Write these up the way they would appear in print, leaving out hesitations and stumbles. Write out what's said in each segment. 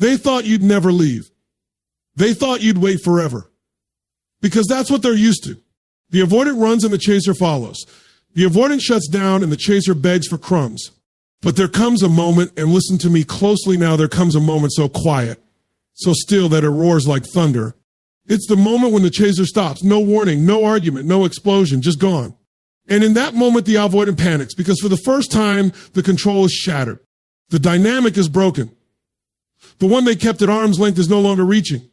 They thought you'd never leave. They thought you'd wait forever. Because that's what they're used to. The avoidant runs and the chaser follows. The avoidant shuts down and the chaser begs for crumbs. But there comes a moment, and listen to me closely now, there comes a moment so quiet, so still that it roars like thunder. It's the moment when the chaser stops. No warning, no argument, no explosion, just gone. And in that moment, the avoidant panics because for the first time, the control is shattered. The dynamic is broken. The one they kept at arm's length is no longer reaching.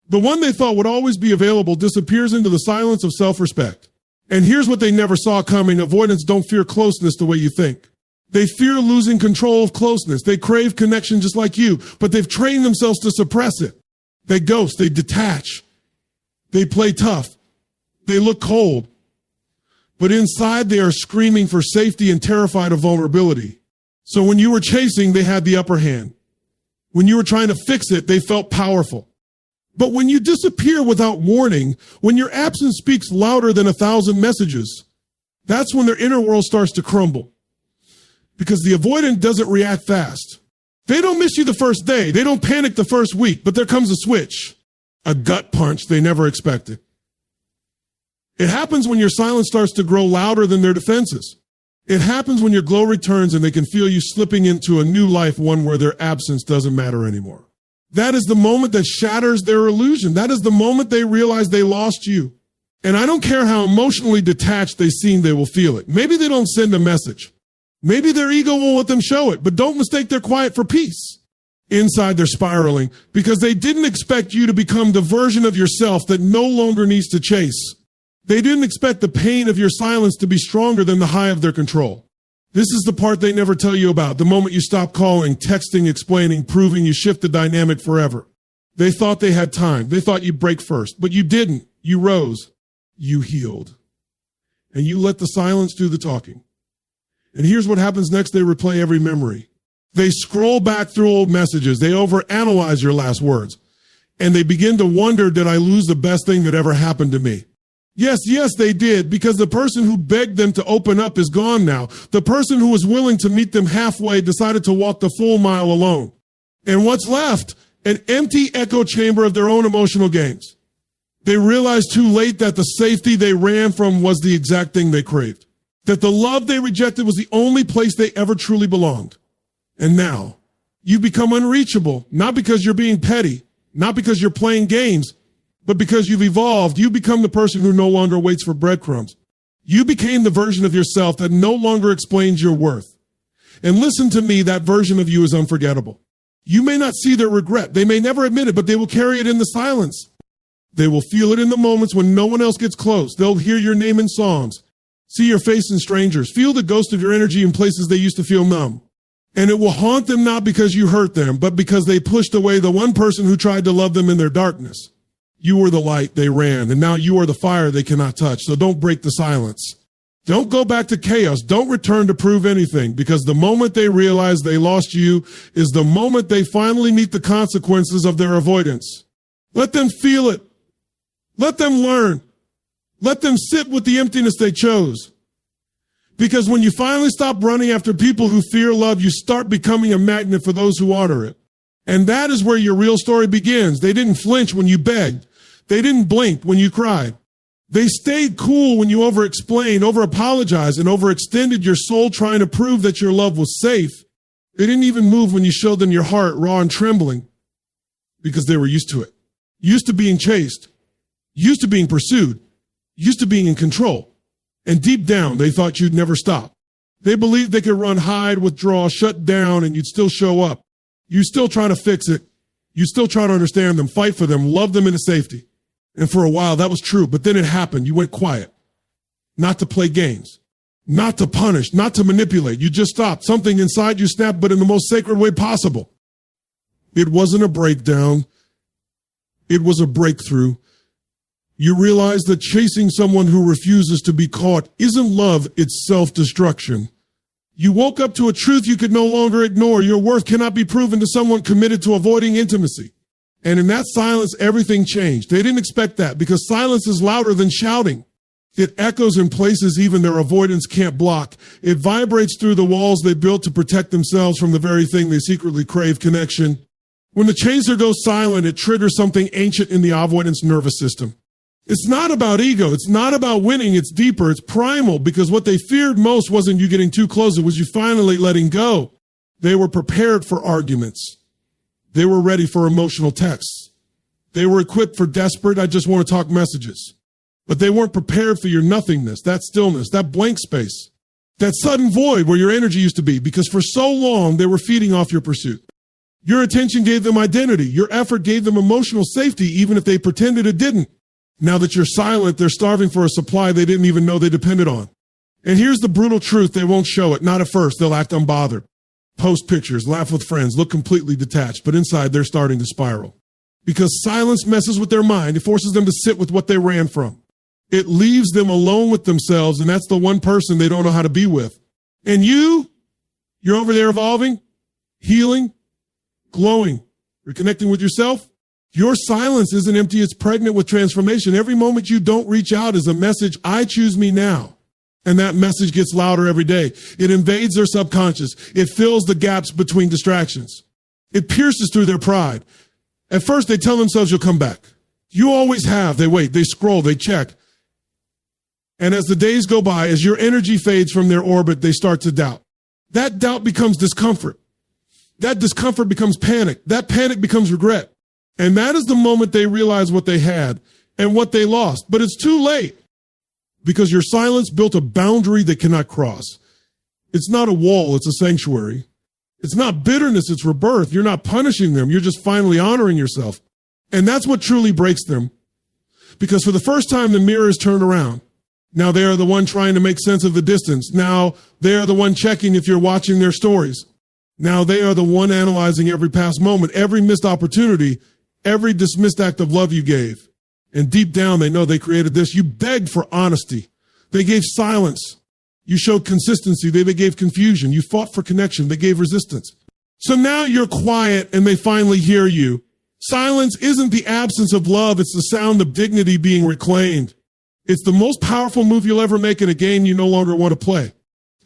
The one they thought would always be available disappears into the silence of self-respect. And here's what they never saw coming. Avoidants don't fear closeness the way you think. They fear losing control of closeness. They crave connection just like you, but they've trained themselves to suppress it. They ghost, they detach. They play tough. They look cold. But inside they are screaming for safety and terrified of vulnerability. So when you were chasing, they had the upper hand. When you were trying to fix it, they felt powerful. But when you disappear without warning, when your absence speaks louder than 1,000 messages, that's when their inner world starts to crumble. Because the avoidant doesn't react fast. They don't miss you the first day. They don't panic the first week, but there comes a switch, a gut punch they never expected. It happens when your silence starts to grow louder than their defenses. It happens when your glow returns and they can feel you slipping into a new life, one where their absence doesn't matter anymore. That is the moment that shatters their illusion. That is the moment they realize they lost you. And I don't care how emotionally detached they seem, they will feel it. Maybe they don't send a message. Maybe their ego won't let them show it, but don't mistake their quiet for peace. Inside they're spiraling because they didn't expect you to become the version of yourself that no longer needs to chase. They didn't expect the pain of your silence to be stronger than the high of their control. This is the part they never tell you about, the moment you stop calling, texting, explaining, proving you shift the dynamic forever. They thought they had time. They thought you'd break first, but you didn't. You rose. You healed. And you let the silence do the talking. And here's what happens next. They replay every memory. They scroll back through old messages. They overanalyze your last words. And they begin to wonder, did I lose the best thing that ever happened to me? Yes, they did, because the person who begged them to open up is gone now. The person who was willing to meet them halfway decided to walk the full mile alone. And what's left? An empty echo chamber of their own emotional games. They realized too late that the safety they ran from was the exact thing they craved. That the love they rejected was the only place they ever truly belonged. And now, you become unreachable, not because you're being petty, not because you're playing games, but because you've evolved. You become the person who no longer waits for breadcrumbs. You became the version of yourself that no longer explains your worth. And listen to me, that version of you is unforgettable. You may not see their regret. They may never admit it, but they will carry it in the silence. They will feel it in the moments when no one else gets close. They'll hear your name in songs, see your face in strangers, feel the ghost of your energy in places they used to feel numb. And it will haunt them not because you hurt them, but because they pushed away the one person who tried to love them in their darkness. You were the light they ran, and now you are the fire they cannot touch. So don't break the silence. Don't go back to chaos. Don't return to prove anything, because the moment they realize they lost you is the moment they finally meet the consequences of their avoidance. Let them feel it. Let them learn. Let them sit with the emptiness they chose. Because when you finally stop running after people who fear love, you start becoming a magnet for those who honor it. And that is where your real story begins. They didn't flinch when you begged. They didn't blink when you cried. They stayed cool when you over-explained, over-apologized, and overextended your soul trying to prove that your love was safe. They didn't even move when you showed them your heart raw and trembling because they were used to it. Used to being chased. Used to being pursued. Used to being in control. And deep down, they thought you'd never stop. They believed they could run, hide, withdraw, shut down, and you'd still show up. You still try to fix it. You still try to understand them, fight for them, love them into safety. And for a while, that was true. But then it happened. You went quiet. Not to play games. Not to punish. Not to manipulate. You just stopped. Something inside you snapped, but in the most sacred way possible. It wasn't a breakdown. It was a breakthrough. You realize that chasing someone who refuses to be caught isn't love, it's self-destruction. You woke up to a truth you could no longer ignore. Your worth cannot be proven to someone committed to avoiding intimacy. And in that silence, everything changed. They didn't expect that because silence is louder than shouting. It echoes in places even their avoidance can't block. It vibrates through the walls they built to protect themselves from the very thing they secretly crave, connection. When the chaser goes silent, it triggers something ancient in the avoidance nervous system. It's not about ego. It's not about winning. It's deeper. It's primal, because what they feared most wasn't you getting too close. It was you finally letting go. They were prepared for arguments. They were ready for emotional texts. They were equipped for desperate, I just want to talk messages. But they weren't prepared for your nothingness, that stillness, that blank space, that sudden void where your energy used to be, because for so long they were feeding off your pursuit. Your attention gave them identity. Your effort gave them emotional safety, even if they pretended it didn't. Now that you're silent, they're starving for a supply they didn't even know they depended on. And here's the brutal truth. They won't show it. Not at first. They'll act unbothered. Post pictures, laugh with friends, look completely detached. But inside, they're starting to spiral. Because silence messes with their mind. It forces them to sit with what they ran from. It leaves them alone with themselves, and that's the one person they don't know how to be with. And you're over there evolving, healing, glowing, reconnecting with yourself. Your silence isn't empty. It's pregnant with transformation. Every moment you don't reach out is a message, I choose me now. And that message gets louder every day. It invades their subconscious. It fills the gaps between distractions. It pierces through their pride. At first, they tell themselves you'll come back. You always have. They wait, they scroll, they check. And as the days go by, as your energy fades from their orbit, they start to doubt. That doubt becomes discomfort. That discomfort becomes panic. That panic becomes regret. And that is the moment they realize what they had and what they lost. But it's too late, because your silence built a boundary they cannot cross. It's not a wall, it's a sanctuary. It's not bitterness, it's rebirth. You're not punishing them, you're just finally honoring yourself. And that's what truly breaks them. Because for the first time, the mirror is turned around. Now they are the one trying to make sense of the distance. Now they are the one checking if you're watching their stories. Now they are the one analyzing every past moment, every missed opportunity, every dismissed act of love you gave. And deep down, they know they created this. You begged for honesty. They gave silence. You showed consistency. They gave confusion. You fought for connection. They gave resistance. So now you're quiet and they finally hear you. Silence isn't the absence of love. It's the sound of dignity being reclaimed. It's the most powerful move you'll ever make in a game you no longer want to play.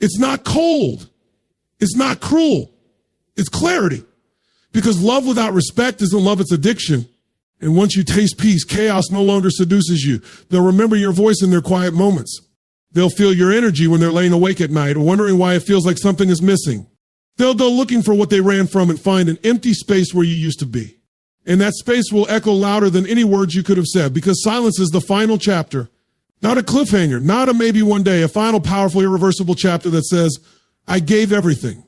It's not cold. It's not cruel. It's clarity. Because love without respect isn't love, it's addiction. And once you taste peace, chaos no longer seduces you. They'll remember your voice in their quiet moments. They'll feel your energy when they're laying awake at night or wondering why it feels like something is missing. They'll go looking for what they ran from and find an empty space where you used to be. And that space will echo louder than any words you could have said, because silence is the final chapter. Not a cliffhanger, not a maybe one day, a final, powerful, irreversible chapter that says, I gave everything.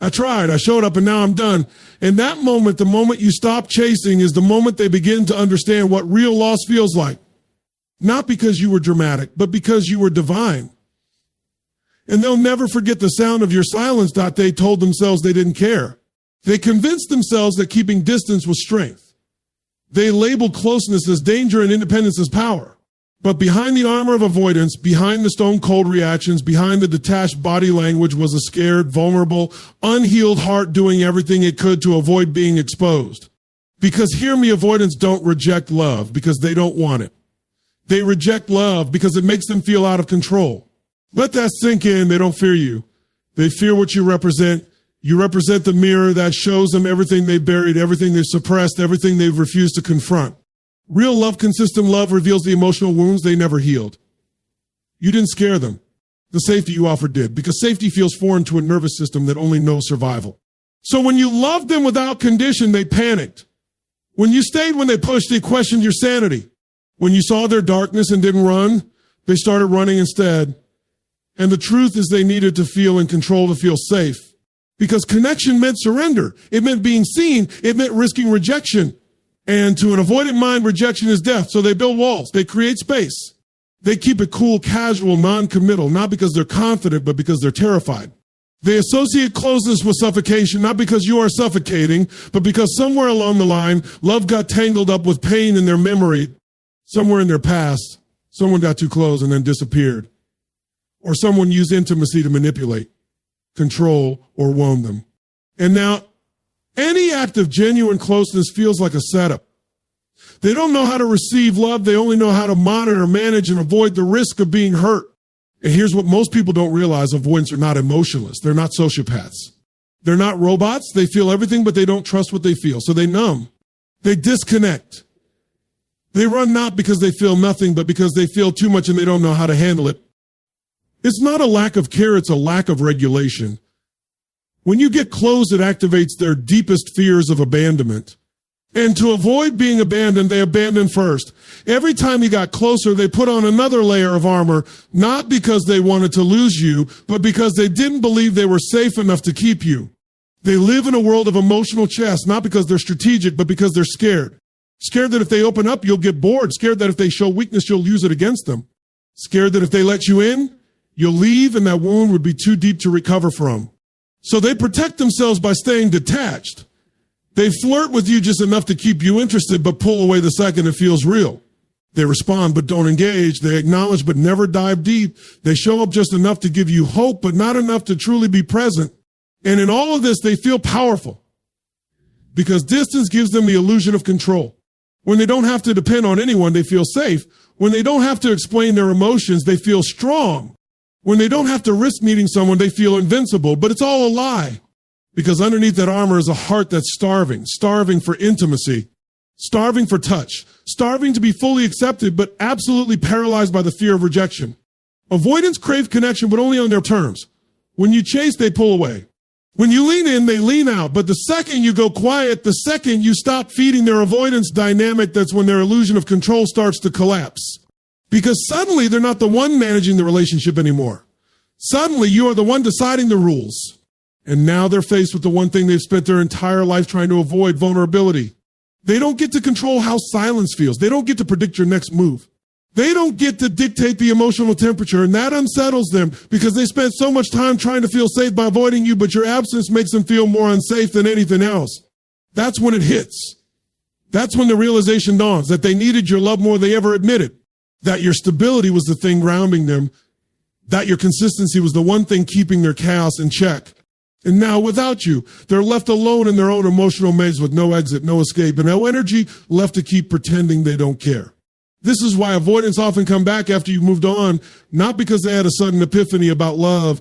I tried, I showed up, and now I'm done. And that moment, the moment you stop chasing, is the moment they begin to understand what real loss feels like. Not because you were dramatic, but because you were divine. And they'll never forget the sound of your silence. They told themselves they didn't care. They convinced themselves that keeping distance was strength. They labeled closeness as danger and independence as power. But behind the armor of avoidance, behind the stone-cold reactions, behind the detached body language was a scared, vulnerable, unhealed heart doing everything it could to avoid being exposed. Because hear me, avoidants don't reject love because they don't want it. They reject love because it makes them feel out of control. Let that sink in. They don't fear you. They fear what you represent. You represent the mirror that shows them everything they buried, everything they've suppressed, everything they've refused to confront. Real love, consistent love, reveals the emotional wounds they never healed. You didn't scare them. The safety you offered did, because safety feels foreign to a nervous system that only knows survival. So when you loved them without condition, they panicked. When you stayed when they pushed, they questioned your sanity. When you saw their darkness and didn't run, they started running instead. And the truth is they needed to feel in control to feel safe. Because connection meant surrender. It meant being seen. It meant risking rejection. And to an avoidant mind, rejection is death. So they build walls. They create space. They keep it cool, casual, non-committal, not because they're confident, but because they're terrified. They associate closeness with suffocation, not because you are suffocating, but because somewhere along the line, love got tangled up with pain in their memory. Somewhere in their past, someone got too close and then disappeared. Or someone used intimacy to manipulate, control, or wound them. And now, any act of genuine closeness feels like a setup. They don't know how to receive love. They only know how to monitor, manage, and avoid the risk of being hurt. And here's what most people don't realize. Avoidants are not emotionless. They're not sociopaths. They're not robots. They feel everything, but they don't trust what they feel. So they numb. They disconnect. They run not because they feel nothing, but because they feel too much and they don't know how to handle it. It's not a lack of care, it's a lack of regulation. When you get close, it activates their deepest fears of abandonment. And to avoid being abandoned, they abandon first. Every time you got closer, they put on another layer of armor, not because they wanted to lose you, but because they didn't believe they were safe enough to keep you. They live in a world of emotional chess, not because they're strategic, but because they're scared. Scared that if they open up, you'll get bored. Scared that if they show weakness, you'll use it against them. Scared that if they let you in, you'll leave and that wound would be too deep to recover from. So they protect themselves by staying detached. They flirt with you just enough to keep you interested, but pull away the second it feels real. They respond, but don't engage. They acknowledge, but never dive deep. They show up just enough to give you hope, but not enough to truly be present. And in all of this, they feel powerful because distance gives them the illusion of control. When they don't have to depend on anyone, they feel safe. When they don't have to explain their emotions, they feel strong. When they don't have to risk meeting someone, they feel invincible, but it's all a lie. Because underneath that armor is a heart that's starving for intimacy, starving for touch, starving to be fully accepted, but absolutely paralyzed by the fear of rejection. Avoidants crave connection, but only on their terms. When you chase, they pull away. When you lean in, they lean out. But the second you go quiet, the second you stop feeding their avoidance dynamic, that's when their illusion of control starts to collapse. Because suddenly they're not the one managing the relationship anymore. Suddenly you are the one deciding the rules. And now they're faced with the one thing they've spent their entire life trying to avoid: vulnerability. They don't get to control how silence feels. They don't get to predict your next move. They don't get to dictate the emotional temperature, and that unsettles them because they spent so much time trying to feel safe by avoiding you, but your absence makes them feel more unsafe than anything else. That's when it hits. That's when the realization dawns that they needed your love more than they ever admitted, that your stability was the thing grounding them, that your consistency was the one thing keeping their chaos in check. And now without you, they're left alone in their own emotional maze with no exit, no escape, and no energy left to keep pretending they don't care. This is why avoidants often come back after you've moved on, not because they had a sudden epiphany about love,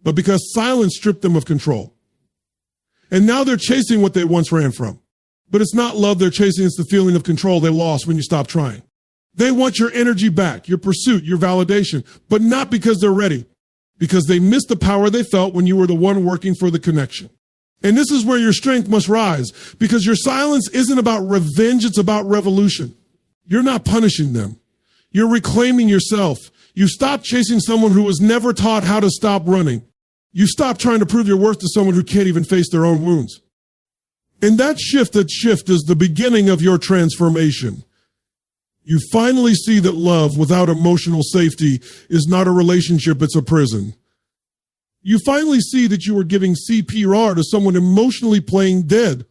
but because silence stripped them of control. And now they're chasing what they once ran from. But it's not love they're chasing, it's the feeling of control they lost when you stopped trying. They want your energy back, your pursuit, your validation, but not because they're ready. Because they missed the power they felt when you were the one working for the connection. And this is where your strength must rise, because your silence isn't about revenge, it's about revolution. You're not punishing them. You're reclaiming yourself. You stopped chasing someone who was never taught how to stop running. You stopped trying to prove your worth to someone who can't even face their own wounds. And that shift is the beginning of your transformation. You finally see that love without emotional safety is not a relationship, it's a prison. You finally see that you are giving CPR to someone emotionally playing dead.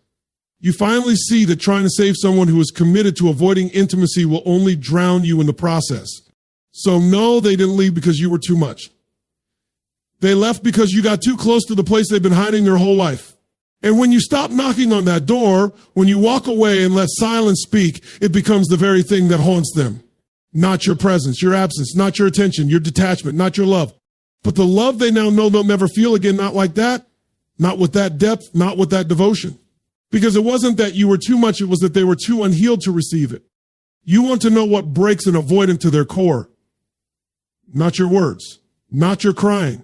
You finally see that trying to save someone who is committed to avoiding intimacy will only drown you in the process. So no, they didn't leave because you were too much. They left because you got too close to the place they've been hiding their whole life. And when you stop knocking on that door, when you walk away and let silence speak, it becomes the very thing that haunts them. Not your presence, your absence, not your attention, your detachment, not your love. But the love they now know they'll never feel again, not like that, not with that depth, not with that devotion. Because it wasn't that you were too much, it was that they were too unhealed to receive it. You want to know what breaks an avoidant to their core. Not your words, not your crying,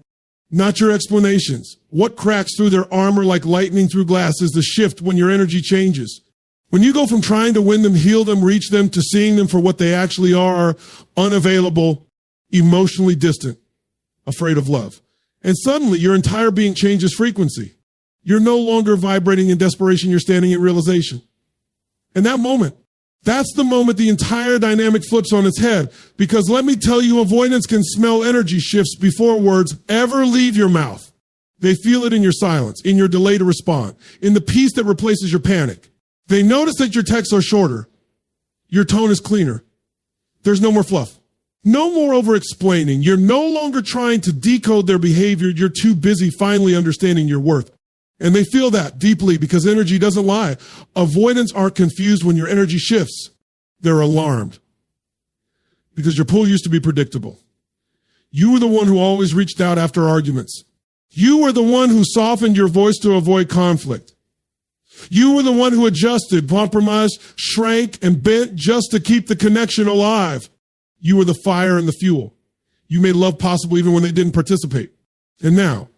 not your explanations. What cracks through their armor like lightning through glass is the shift when your energy changes. When you go from trying to win them, heal them, reach them, to seeing them for what they actually are, unavailable, emotionally distant, afraid of love. And suddenly your entire being changes frequency. You're no longer vibrating in desperation, you're standing in realization. And that moment, that's the moment the entire dynamic flips on its head. Because let me tell you, avoidants can smell energy shifts before words ever leave your mouth. They feel it in your silence, in your delay to respond, in the peace that replaces your panic. They notice that your texts are shorter. Your tone is cleaner. There's no more fluff. No more over-explaining. You're no longer trying to decode their behavior. You're too busy finally understanding your worth. And they feel that deeply because energy doesn't lie. Avoidants aren't confused when your energy shifts. They're alarmed because your pull used to be predictable. You were the one who always reached out after arguments. You were the one who softened your voice to avoid conflict. You were the one who adjusted, compromised, shrank, and bent just to keep the connection alive. You were the fire and the fuel. You made love possible even when they didn't participate. And now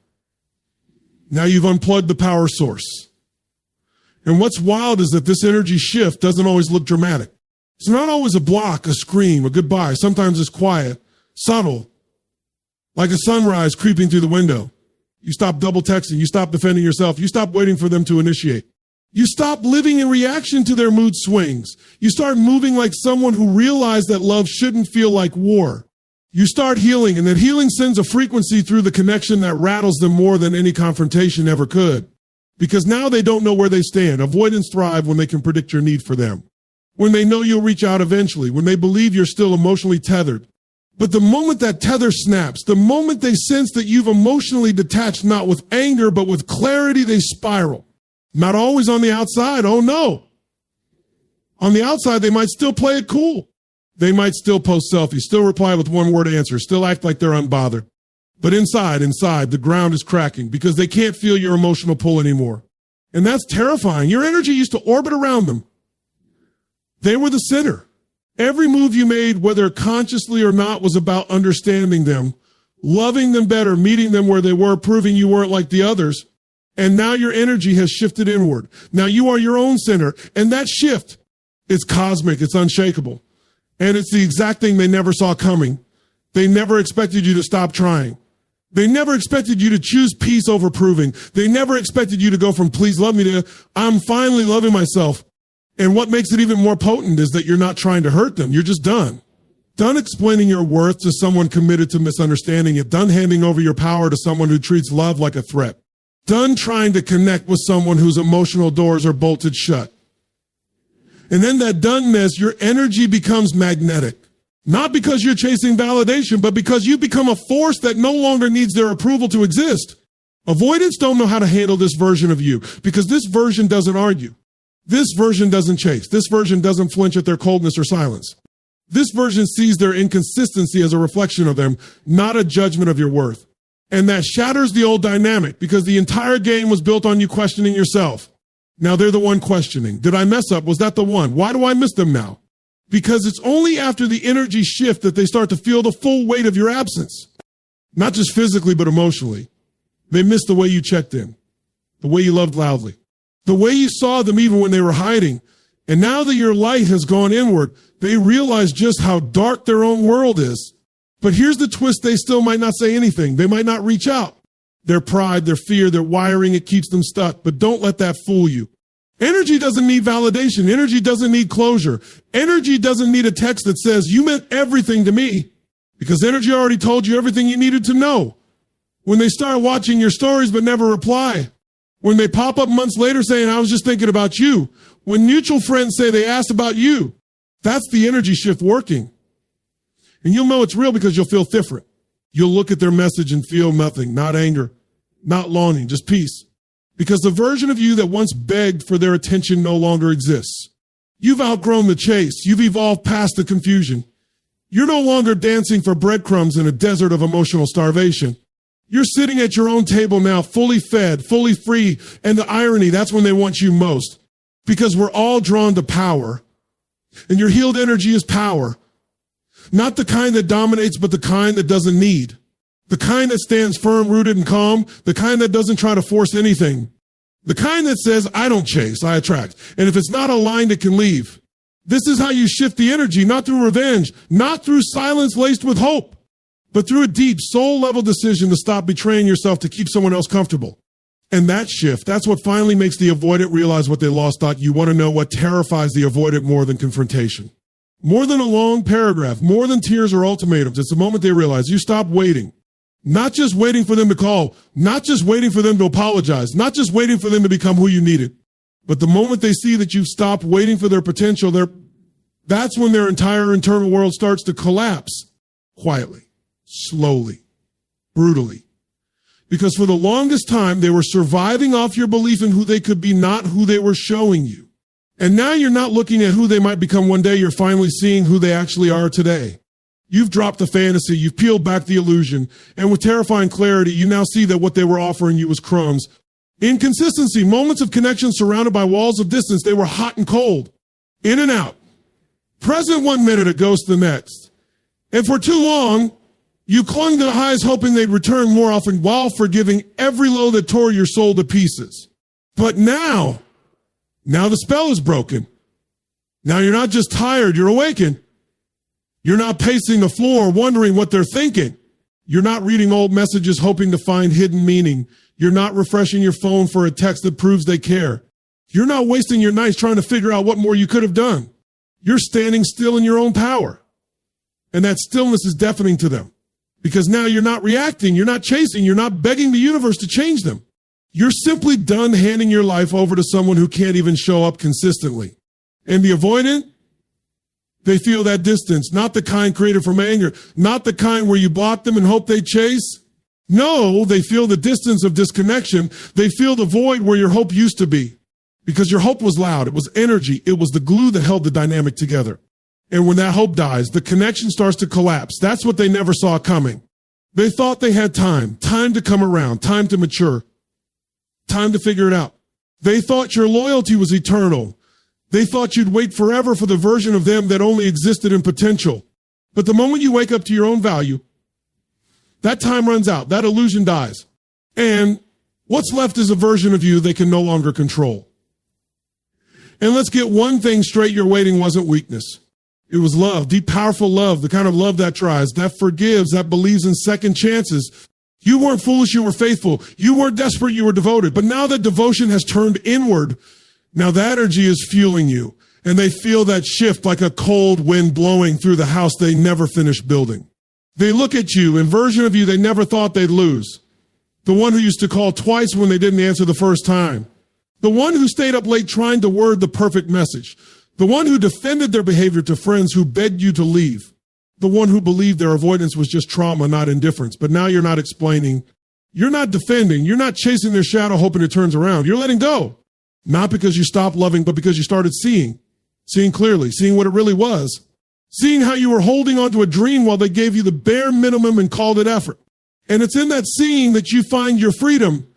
you've unplugged the power source. And what's wild is that this energy shift doesn't always look dramatic. It's not always a block, a scream, a goodbye. Sometimes it's quiet, subtle, like a sunrise creeping through the window. You stop double texting. You stop defending yourself. You stop waiting for them to initiate. You stop living in reaction to their mood swings. You start moving like someone who realized that love shouldn't feel like war. You start healing, and that healing sends a frequency through the connection that rattles them more than any confrontation ever could. Because now they don't know where they stand. Avoidants thrive when they can predict your need for them. When they know you'll reach out eventually. When they believe you're still emotionally tethered. But the moment that tether snaps, the moment they sense that you've emotionally detached, not with anger, but with clarity, they spiral. Not always on the outside. Oh no. On the outside, they might still play it cool. They might still post selfies, still reply with one-word answers, still act like they're unbothered. But inside, the ground is cracking because they can't feel your emotional pull anymore. And that's terrifying. Your energy used to orbit around them. They were the center. Every move you made, whether consciously or not, was about understanding them, loving them better, meeting them where they were, proving you weren't like the others. And now your energy has shifted inward. Now you are your own center. And that shift is cosmic. It's unshakable. And it's the exact thing they never saw coming. They never expected you to stop trying. They never expected you to choose peace over proving. They never expected you to go from please love me to I'm finally loving myself. And what makes it even more potent is that you're not trying to hurt them. You're just done. Done explaining your worth to someone committed to misunderstanding it. Done handing over your power to someone who treats love like a threat. Done trying to connect with someone whose emotional doors are bolted shut. And then that doneness, your energy becomes magnetic. Not because you're chasing validation, but because you become a force that no longer needs their approval to exist. Avoidants don't know how to handle this version of you because this version doesn't argue. This version doesn't chase. This version doesn't flinch at their coldness or silence. This version sees their inconsistency as a reflection of them, not a judgment of your worth. And that shatters the old dynamic because the entire game was built on you questioning yourself. Now they're the one questioning. Did I mess up? Was that the one? Why do I miss them now? Because it's only after the energy shift that they start to feel the full weight of your absence. Not just physically, but emotionally. They miss the way you checked in, the way you loved loudly, the way you saw them even when they were hiding. And now that your light has gone inward, they realize just how dark their own world is. But here's the twist. They still might not say anything. They might not reach out. Their pride, their fear, their wiring, it keeps them stuck. But don't let that fool you. Energy doesn't need validation. Energy doesn't need closure. Energy doesn't need a text that says, you meant everything to me. Because energy already told you everything you needed to know. When they start watching your stories but never reply. When they pop up months later saying, I was just thinking about you. When mutual friends say they asked about you. That's the energy shift working. And you'll know it's real because you'll feel different. You'll look at their message and feel nothing, not anger, not longing, just peace. Because the version of you that once begged for their attention no longer exists. You've outgrown the chase. You've evolved past the confusion. You're no longer dancing for breadcrumbs in a desert of emotional starvation. You're sitting at your own table now, fully fed, fully free. And the irony, that's when they want you most. Because we're all drawn to power. And your healed energy is power. Not the kind that dominates, but the kind that doesn't need. The kind that stands firm, rooted, and calm. The kind that doesn't try to force anything. The kind that says, I don't chase, I attract. And if it's not aligned, it can leave. This is how you shift the energy, not through revenge, not through silence laced with hope, but through a deep soul-level decision to stop betraying yourself to keep someone else comfortable. And that shift, that's what finally makes the avoidant realize what they lost. You want to know what terrifies the avoidant more than confrontation. More than a long paragraph, more than tears or ultimatums. It's the moment they realize you stop waiting. Not just waiting for them to call, not just waiting for them to apologize, not just waiting for them to become who you needed. But the moment they see that you've stopped waiting for their potential, that's when their entire internal world starts to collapse. Quietly, slowly, brutally. Because for the longest time, they were surviving off your belief in who they could be, not who they were showing you. And now you're not looking at who they might become one day. You're finally seeing who they actually are today. You've dropped the fantasy, you've peeled back the illusion, and with terrifying clarity, you now see that what they were offering you was crumbs. Inconsistency, moments of connection surrounded by walls of distance. They were hot and cold, in and out. Present 1 minute, a ghost the next. And for too long, you clung to the highs hoping they'd return more often while forgiving every low that tore your soul to pieces. But now the spell is broken. Now you're not just tired, you're awakened. You're not pacing the floor wondering what they're thinking. You're not reading old messages hoping to find hidden meaning. You're not refreshing your phone for a text that proves they care. You're not wasting your nights trying to figure out what more you could have done. You're standing still in your own power. And that stillness is deafening to them. Because now you're not reacting, you're not chasing, you're not begging the universe to change them. You're simply done handing your life over to someone who can't even show up consistently. And the avoidant, they feel that distance, not the kind created from anger, not the kind where you block them and hope they chase. No, they feel the distance of disconnection. They feel the void where your hope used to be. Because your hope was loud, it was energy, it was the glue that held the dynamic together. And when that hope dies, the connection starts to collapse. That's what they never saw coming. They thought they had time to come around, time to mature, time to figure it out. They thought your loyalty was eternal. They thought you'd wait forever for the version of them that only existed in potential. But the moment you wake up to your own value, that time runs out, that illusion dies. And what's left is a version of you they can no longer control. And let's get one thing straight, your waiting wasn't weakness. It was love, deep, powerful love, the kind of love that tries, that forgives, that believes in second chances. You weren't foolish, you were faithful. You weren't desperate, you were devoted. But now that devotion has turned inward, now that energy is fueling you. And they feel that shift like a cold wind blowing through the house they never finished building. They look at you, a version of you they never thought they'd lose. The one who used to call twice when they didn't answer the first time. The one who stayed up late trying to word the perfect message. The one who defended their behavior to friends who begged you to leave. The one who believed their avoidance was just trauma, not indifference. But now you're not explaining. You're not defending. You're not chasing their shadow hoping it turns around. You're letting go. Not because you stopped loving, but because you started seeing clearly, seeing what it really was. Seeing how you were holding on to a dream while they gave you the bare minimum and called it effort. And it's in that seeing that you find your freedom.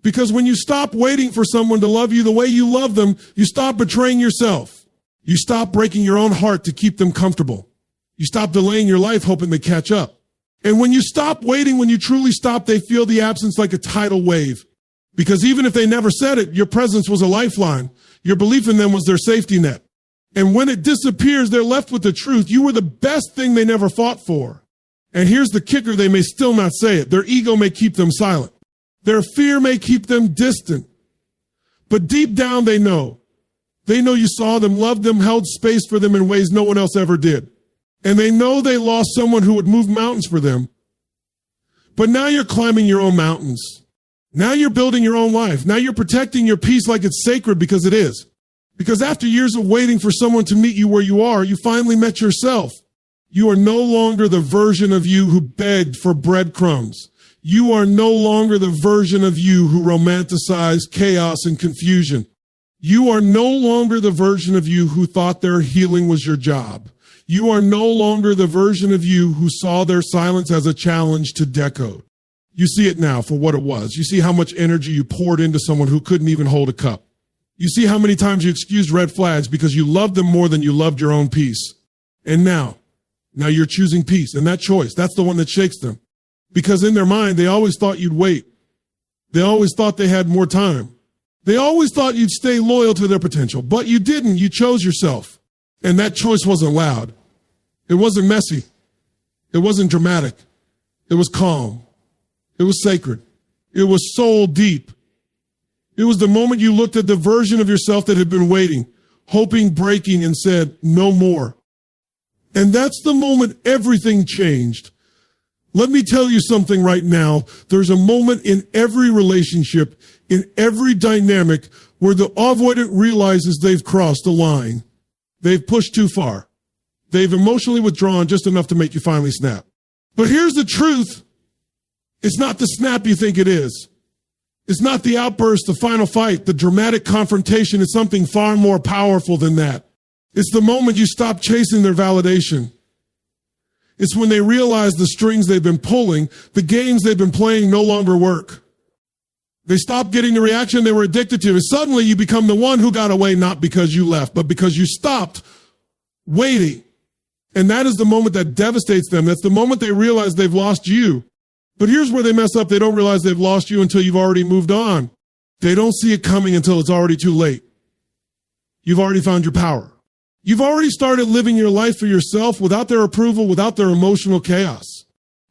Because when you stop waiting for someone to love you the way you love them, you stop betraying yourself. You stop breaking your own heart to keep them comfortable. You stop delaying your life hoping they catch up. And when you stop waiting, when you truly stop, they feel the absence like a tidal wave. Because even if they never said it, your presence was a lifeline. Your belief in them was their safety net. And when it disappears, they're left with the truth. You were the best thing they never fought for. And here's the kicker, they may still not say it. Their ego may keep them silent. Their fear may keep them distant. But deep down they know. They know you saw them, loved them, held space for them in ways no one else ever did. And they know they lost someone who would move mountains for them. But now you're climbing your own mountains. Now you're building your own life. Now you're protecting your peace like it's sacred because it is. Because after years of waiting for someone to meet you where you are, you finally met yourself. You are no longer the version of you who begged for breadcrumbs. You are no longer the version of you who romanticized chaos and confusion. You are no longer the version of you who thought their healing was your job. You are no longer the version of you who saw their silence as a challenge to decode. You see it now for what it was. You see how much energy you poured into someone who couldn't even hold a cup. You see how many times you excused red flags because you loved them more than you loved your own peace. And now you're choosing peace. And that choice, that's the one that shakes them. Because in their mind, they always thought you'd wait. They always thought they had more time. They always thought you'd stay loyal to their potential, but you didn't. You chose yourself. And that choice wasn't loud. It wasn't messy. It wasn't dramatic. It was calm. It was sacred. It was soul deep. It was the moment you looked at the version of yourself that had been waiting, hoping, breaking, and said, no more. And that's the moment everything changed. Let me tell you something right now. There's a moment in every relationship, in every dynamic, where the avoidant realizes they've crossed a line. They've pushed too far. They've emotionally withdrawn just enough to make you finally snap. But here's the truth. It's not the snap you think it is. It's not the outburst, the final fight, the dramatic confrontation. It's something far more powerful than that. It's the moment you stop chasing their validation. It's when they realize the strings they've been pulling, the games they've been playing no longer work. They stop getting the reaction they were addicted to, and suddenly you become the one who got away, not because you left, but because you stopped waiting. And that is the moment that devastates them. That's the moment they realize they've lost you. But here's where they mess up. They don't realize they've lost you until you've already moved on. They don't see it coming until it's already too late. You've already found your power. You've already started living your life for yourself without their approval, without their emotional chaos.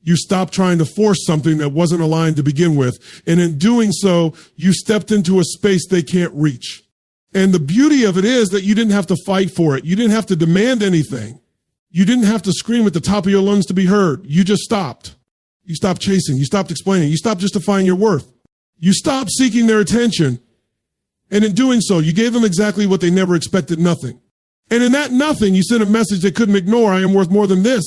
You stopped trying to force something that wasn't aligned to begin with. And in doing so, you stepped into a space they can't reach. And the beauty of it is that you didn't have to fight for it. You didn't have to demand anything. You didn't have to scream at the top of your lungs to be heard. You just stopped. You stopped chasing. You stopped explaining. You stopped justifying your worth. You stopped seeking their attention. And in doing so, you gave them exactly what they never expected, nothing. And in that nothing, you sent a message they couldn't ignore. I am worth more than this.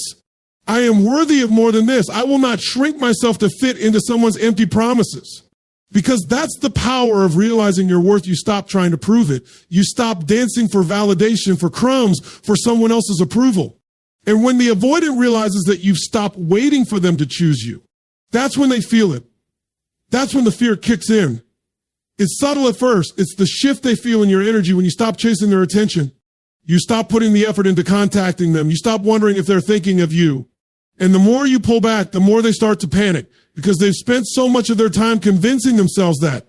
I am worthy of more than this. I will not shrink myself to fit into someone's empty promises. Because that's the power of realizing your worth. You stop trying to prove it. You stop dancing for validation, for crumbs, for someone else's approval. And when the avoidant realizes that you've stopped waiting for them to choose you, that's when they feel it. That's when the fear kicks in. It's subtle at first. It's the shift they feel in your energy when you stop chasing their attention. You stop putting the effort into contacting them. You stop wondering if they're thinking of you. And the more you pull back, the more they start to panic because they've spent so much of their time convincing themselves that.